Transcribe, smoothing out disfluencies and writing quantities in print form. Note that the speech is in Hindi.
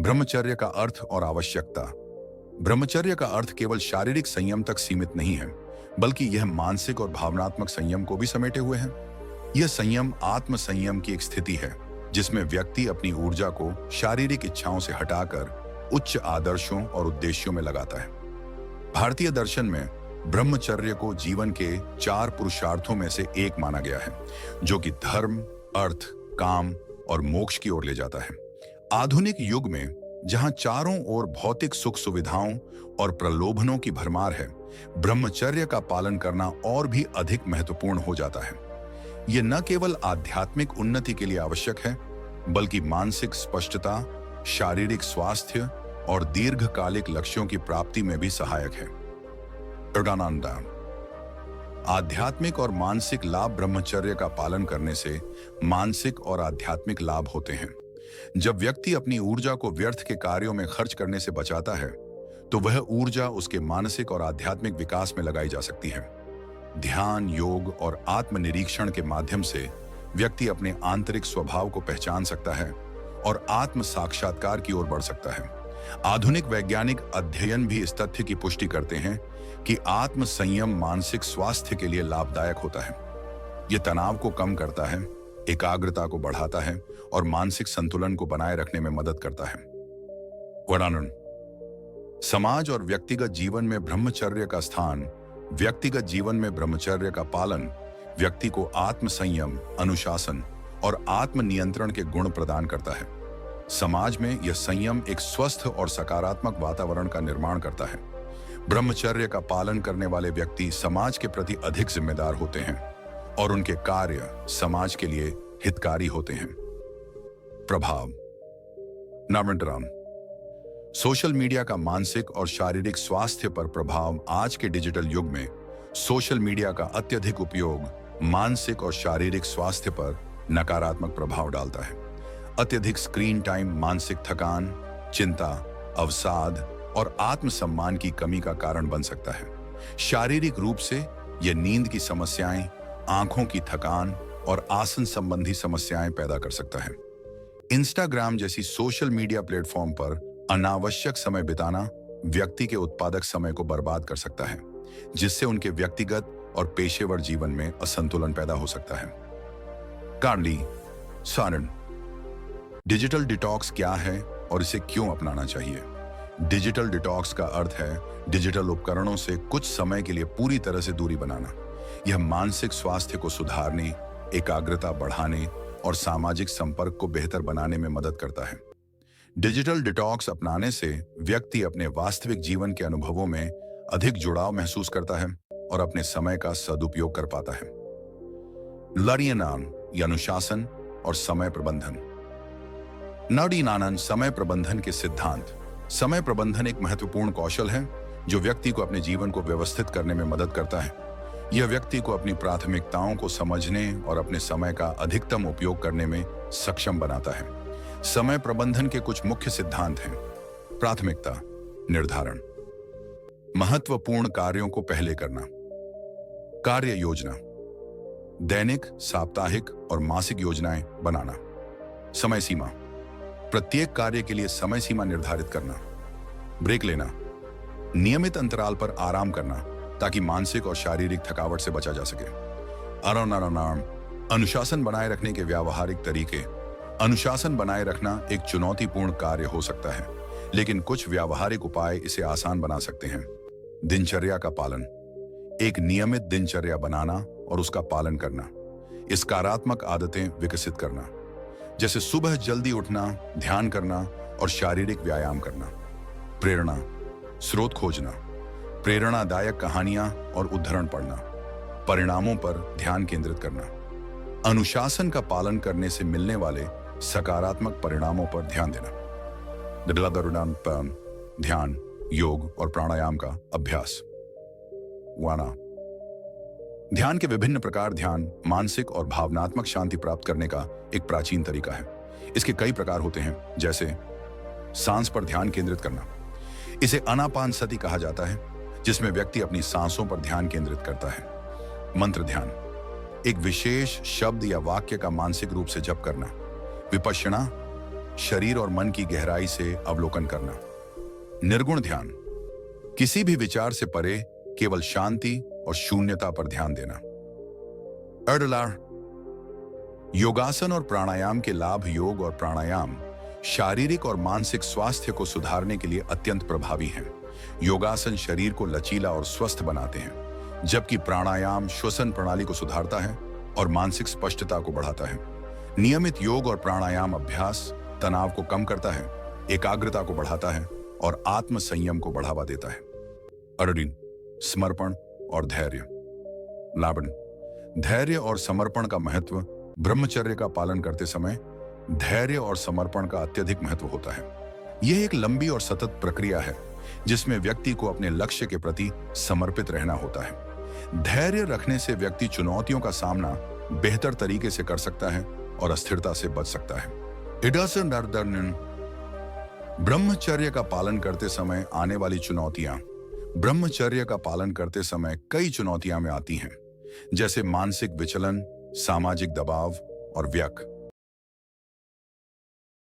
ब्रह्मचर्य का अर्थ और आवश्यकता। ब्रह्मचर्य का अर्थ केवल शारीरिक संयम तक सीमित नहीं है, बल्कि यह मानसिक और भावनात्मक संयम को भी समेटे हुए है। यह संयम आत्म संयम की एक स्थिति है जिसमें व्यक्ति अपनी ऊर्जा को शारीरिक इच्छाओं से हटाकर उच्च आदर्शों और उद्देश्यों में लगाता है। भारतीय दर्शन में ब्रह्मचर्य को जीवन के 4 पुरुषार्थों में से एक माना गया है, जो कि धर्म, अर्थ, काम और मोक्ष की ओर ले जाता है। आधुनिक युग में जहां चारों ओर भौतिक सुख सुविधाओं और प्रलोभनों की भरमार है, ब्रह्मचर्य का पालन करना और भी अधिक महत्वपूर्ण हो जाता है। यह न केवल आध्यात्मिक उन्नति के लिए आवश्यक है, बल्कि मानसिक स्पष्टता, शारीरिक स्वास्थ्य और दीर्घकालिक लक्ष्यों की प्राप्ति में भी सहायक है। आध्यात्मिक और मानसिक लाभ। ब्रह्मचर्य का पालन करने से मानसिक और आध्यात्मिक लाभ होते हैं। जब व्यक्ति अपनी ऊर्जा को व्यर्थ के कार्यों में खर्च करने से बचाता है, तो वह ऊर्जा उसके मानसिक और आध्यात्मिक विकास में लगाई जा सकती है। ध्यान, योग और आत्मनिरीक्षण के माध्यम से व्यक्ति अपने आंतरिक स्वभाव को पहचान सकता है और आत्म साक्षात्कार की ओर बढ़ सकता है। आधुनिक वैज्ञानिक अध्ययन भी इस तथ्य की पुष्टि करते हैं कि आत्म संयम मानसिक स्वास्थ्य के लिए लाभदायक होता है। यह तनाव को कम करता है, एकाग्रता को बढ़ाता है और मानसिक संतुलन को बनाए रखने में मदद करता है। वर्णन। समाज और व्यक्तिगत जीवन में ब्रह्मचर्य का स्थान। व्यक्तिगत जीवन में ब्रह्मचर्य का पालन व्यक्ति को आत्म संयम, अनुशासन और आत्म नियंत्रण के गुण प्रदान करता है। समाज में यह संयम एक स्वस्थ और सकारात्मक वातावरण का निर्माण करता है। ब्रह्मचर्य का पालन करने वाले व्यक्ति समाज के प्रति अधिक जिम्मेदार होते हैं और उनके कार्य समाज के लिए हितकारी होते हैं। प्रभाव। नामंतरण। सोशल मीडिया का मानसिक और शारीरिक स्वास्थ्य पर प्रभाव। आज के डिजिटल युग में सोशल मीडिया का अत्यधिक उपयोग मानसिक और शारीरिक स्वास्थ्य पर नकारात्मक प्रभाव डालता है। अत्यधिक स्क्रीन टाइम मानसिक थकान, चिंता, अवसाद और आत्मसम्मान की कमी का कारण बन सकता है। शारीरिक रूप से यह नींद की समस्याएं, आंखों की थकान और आसन संबंधी समस्याएं पैदा कर सकता है। इंस्टाग्राम जैसी सोशल मीडिया प्लेटफॉर्म पर अनावश्यक समय बिताना व्यक्ति के उत्पादक समय को बर्बाद कर सकता है, जिससे उनके व्यक्तिगत और पेशेवर जीवन में असंतुलन पैदा हो सकता है। कार्ली सारण। डिजिटल डिटॉक्स क्या है और इसे क्यों अपनाना चाहिए? डिजिटल डिटॉक्स का अर्थ है डिजिटल उपकरणों से कुछ समय के लिए पूरी तरह से दूरी बनाना। यह मानसिक स्वास्थ्य को सुधारने, एकाग्रता बढ़ाने और सामाजिक संपर्क को बेहतर बनाने में मदद करता है। डिजिटल डिटॉक्स अपनाने से व्यक्ति अपने वास्तविक जीवन के अनुभवों में अधिक जुड़ाव महसूस करता है और अपने समय का सदुपयोग कर पाता है। लरियनान या अनुशासन और समय प्रबंधन। नडीनानन समय प्रबंधन के सिद्धांत। समय प्रबंधन एक महत्वपूर्ण कौशल है जो व्यक्ति को अपने जीवन को व्यवस्थित करने में मदद करता है। यह व्यक्ति को अपनी प्राथमिकताओं को समझने और अपने समय का अधिकतम उपयोग करने में सक्षम बनाता है। समय प्रबंधन के कुछ मुख्य सिद्धांत हैं। प्राथमिकता निर्धारण। महत्वपूर्ण कार्यों को पहले करना। कार्य योजना। दैनिक, साप्ताहिक और मासिक योजनाएं बनाना। समय सीमा। प्रत्येक कार्य के लिए समय सीमा निर्धारित करना। ब्रेक लेना। नियमित अंतराल पर आराम करना ताकि मानसिक और शारीरिक थकावट से बचा जा सके। अनुशासन बनाए रखने के व्यावहारिक तरीके। अनुशासन बनाए रखना एक चुनौतीपूर्ण कार्य हो सकता है, लेकिन कुछ व्यावहारिक उपाय इसे आसान बना सकते हैं। दिनचर्या का पालन। एक नियमित दिनचर्या बनाना और उसका पालन करना। सकारात्मक आदतें विकसित करना, जैसे सुबह जल्दी उठना, ध्यान करना और शारीरिक व्यायाम करना। प्रेरणा। स्रोत खोजना। प्रेरणादायक कहानियां और उद्धरण पढ़ना। परिणामों पर ध्यान केंद्रित करना। अनुशासन का पालन करने से मिलने वाले सकारात्मक परिणामों पर ध्यान देना। ध्यान, योग और प्राणायाम का अभ्यास। वाना। ध्यान के विभिन्न प्रकार। ध्यान मानसिक और भावनात्मक शांति प्राप्त करने का एक प्राचीन तरीका है। इसके कई प्रकार होते हैं, जैसे सांस पर ध्यान केंद्रित करना। इसे आनापानसति कहा जाता है, जिसमें व्यक्ति अपनी सांसों पर ध्यान केंद्रित करता है। मंत्र ध्यान। एक विशेष शब्द या वाक्य का मानसिक रूप से जप करना। विपश्यना। शरीर और मन की गहराई से अवलोकन करना। निर्गुण ध्यान, किसी भी विचार से परे केवल शांति और शून्यता पर ध्यान देना। अर्डलार, योगासन और प्राणायाम के लाभ। योग और प्राणायाम शारीरिक और मानसिक स्वास्थ्य को सुधारने के लिए अत्यंत प्रभावी हैं। योगासन शरीर को लचीला और स्वस्थ बनाते हैं, जबकि प्राणायाम श्वसन प्रणाली को सुधारता है और मानसिक स्पष्टता को बढ़ाता है। नियमित योग और प्राणायाम अभ्यास तनाव को कम करता है, एकाग्रता को बढ़ाता है और आत्म संयम को बढ़ावा देता है। अरडिन, समर्पण और धैर्य। लावण, धैर्य और समर्पण का महत्व। ब्रह्मचर्य का पालन करते समय धैर्य और समर्पण का अत्यधिक महत्व होता है। यह एक लंबी और सतत प्रक्रिया है जिसमें व्यक्ति को अपने लक्ष्य के प्रति समर्पित रहना होता है। धैर्य रखने से व्यक्ति चुनौतियों का सामना बेहतर तरीके से कर सकता है और अस्थिरता से बच सकता है। ब्रह्मचर्य का पालन करते समय आने वाली चुनौतियां। ब्रह्मचर्य का पालन करते समय कई चुनौतियां में आती हैं, जैसे मानसिक विचलन, सामाजिक दबाव और व्यक।